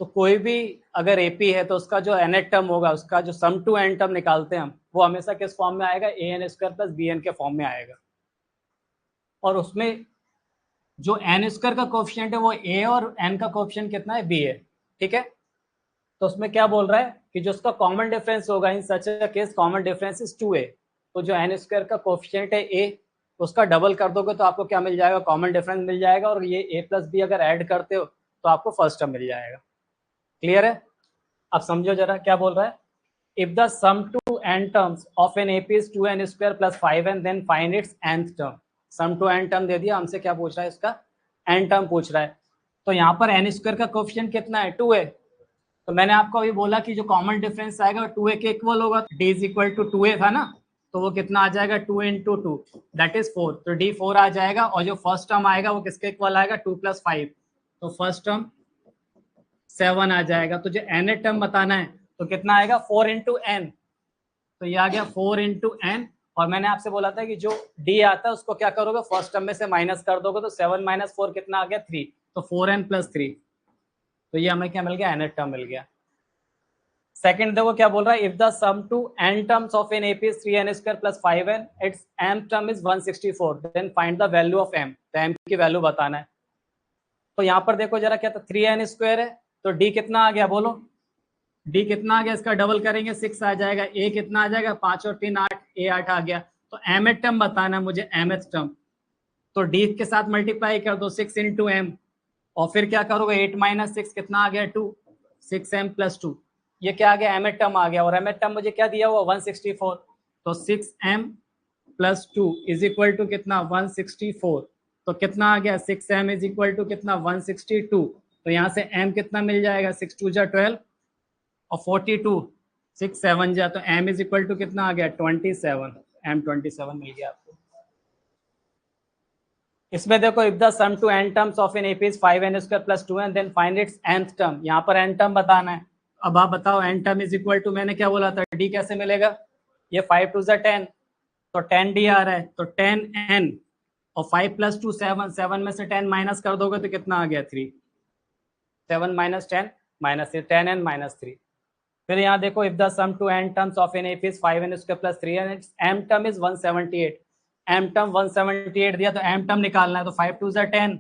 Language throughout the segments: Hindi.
तो कोई भी अगर एपी है तो उसका जो nth टर्म होगा, उसका जो सम टू एन टर्म निकालते हैं हम, वो हमेशा किस फॉर्म में आएगा, an स्क्वायर प्लस bn के फॉर्म में आएगा। और उसमें जो n स्क्वायर का कोफिशिएंट है वो a और n का कोफिशिएंट कितना है, b है। ठीक है, तो उसमें क्या बोल रहा है कि जो उसका कॉमन डिफरेंस होगा in such a case common difference is 2a, तो जो n स्क्वायर का कोफिशिएंट है a, उसका डबल कर दोगे तो आपको क्या मिल जाएगा, कॉमन डिफरेंस मिल जाएगा, और ये a प्लस बी अगर ऐड करते हो तो आपको फर्स्ट टर्म मिल जाएगा। क्लियर है? अब समझो जरा क्या बोल रहा है, if the sum to n terms of an AP is 2n square plus 5n then find its nth term. Sum to n term दे दिया, हमसे क्या पूछ रहा है, इसका n टर्म पूछ रहा है। तो यहाँ पर n स्क्वायर का कोफिशिएंट कितना है, 2a। तो मैंने आपको अभी बोला कि जो कॉमन डिफरेंस आएगा 2a के इक्वल होगा, d is equal to 2a था ना, तो वो कितना आ जाएगा, 2 इंटू 2 दैट इज 4, तो d 4 आ जाएगा। और जो फर्स्ट टर्म आएगा वो किसके इक्वल आएगा, 2 प्लस 5, तो फर्स्ट टर्म 7 आ जाएगा। तो जो n टर्म बताना है तो कितना आएगा, 4 इंटू एन, तो ये आ गया 4 इंटू एन। और मैंने आपसे बोला था कि जो d आता है उसको क्या करोगे, फर्स्ट टर्म में से माइनस कर दोगे, तो 7 माइनस 4 कितना आ गया, 3, तो 4n प्लस 3, तो ये हमें क्या मिल गया, n टर्म मिल गया। सेकंड देखो क्या बोल रहा है, if the sum to n terms of an AP is 3n square plus 5n, it's m term is 164, then find the value of m, तो m की वैल्यू बताना है। तो यहाँ पर देखो जरा क्या था, 3n स्क्वायर है, तो d कितना आ गया, बोलो d कितना आ गया, इसका डबल करेंगे 6 आ जाएगा, a कितना आ जाएगा, 5 और 3 8, a 8 आ गया। तो mth टर्म बताना है मुझे, mth टर्म, तो d के साथ मल्टीप्लाई कर दो 6 इंटू m, और फिर क्या करोगे, 8 माइनस 6 कितना आ गया, 2, 6m प्लस 2, ये क्या आ गया, mth टर्म आ गया। और mth टर्म मुझे क्या दिया हुआ, 164, तो 6m plus 2 is equal to कितना, 164, तो कितना आ गया, 6m इज इक्वल टू कितना, 162, तो यहाँ से m कितना मिल जाएगा, 6 2 जा 12 और 42, 6 7 जा, तो m इज इक्वल टू कितना आ गया, 27, m 27 मिल गया आपको। इसमें देखो, if the sum to n terms of an AP is 5n square plus 2n then find its nth term, यहाँ पर n टर्म बताना है। अब आप बताओ, n term is equal to, मैंने क्या बोला था, d कैसे मिलेगा, ये 5 2 10, तो 10d आ रहा है, तो 10n, और 5 प्लस 2 7, 7 में से 10 माइनस कर दोगे तो कितना आ गया, 3, 7 माइनस 10 माइनस 10n माइनस 3। फिर यहाँ देखो, if the sum to n terms of an AP is 5n square plus 3n, it's m term is 178, m term 178 दिया, तो m टर्म निकालना है, तो 5 2 10,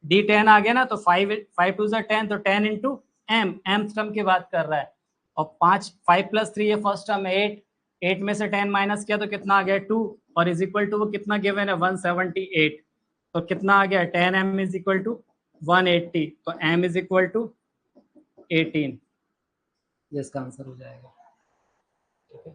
d 10 आ गया ना, तो 5 2 10, तो 10 इंटू m, m टर्म की बात कर रहा है। और 5 प्लस 3 ये फर्स्ट टर्म है 8, 8 में से 10 माइनस किया तो कितना आ गया, 2, और इज इक्वल टू वो कितना गिवन है, 178, तो कितना आ गया, 10m इज इक्वल टू 180, तो m इज इक्वल टू 18, ये इसका आंसर हो जाएगा। ठीक है।